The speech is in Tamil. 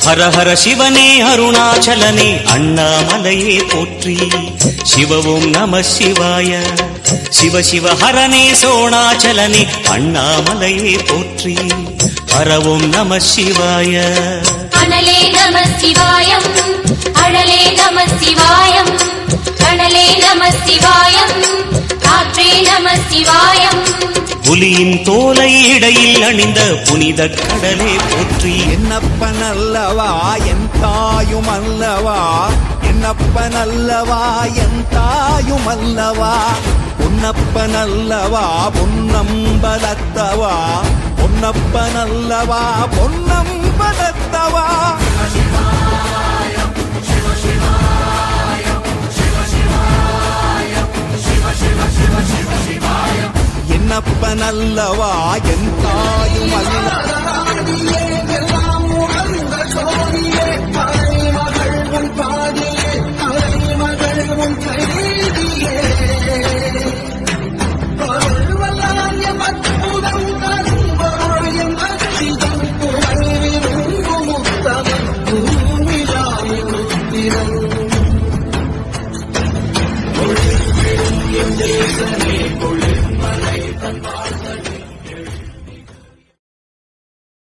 ஹர ஹர சிவனே அருணாச்சலனே அண்ணாமலையே போற்றி. சிவவும் நம சிவாய. சிவ சிவ ஹரனே சோணாச்சலனே அண்ணாமலையே போற்றி. ஹரவும் நம சிவாய. அனலே நம சிவாயம், அழலே நம சிவாயம், கணலே நம சிவாயம், காற்றே நம சிவாயம். புலியின் தோலை இடையில் அணிந்த புனித கடலே போற்றி. என்னப்பன் அல்லவா என் தாயும் அல்லவா, என்னப்பன் அல்லவா என் தாயும் அல்லவா, பொன்னப்பன் அல்லவா பொன்னம்பலத்தவா, பொன்னப்பன் அல்லவா பொன்னம்பலத்தவா. என்னப்பன் அல்லவா என் தாயும் அல்ல.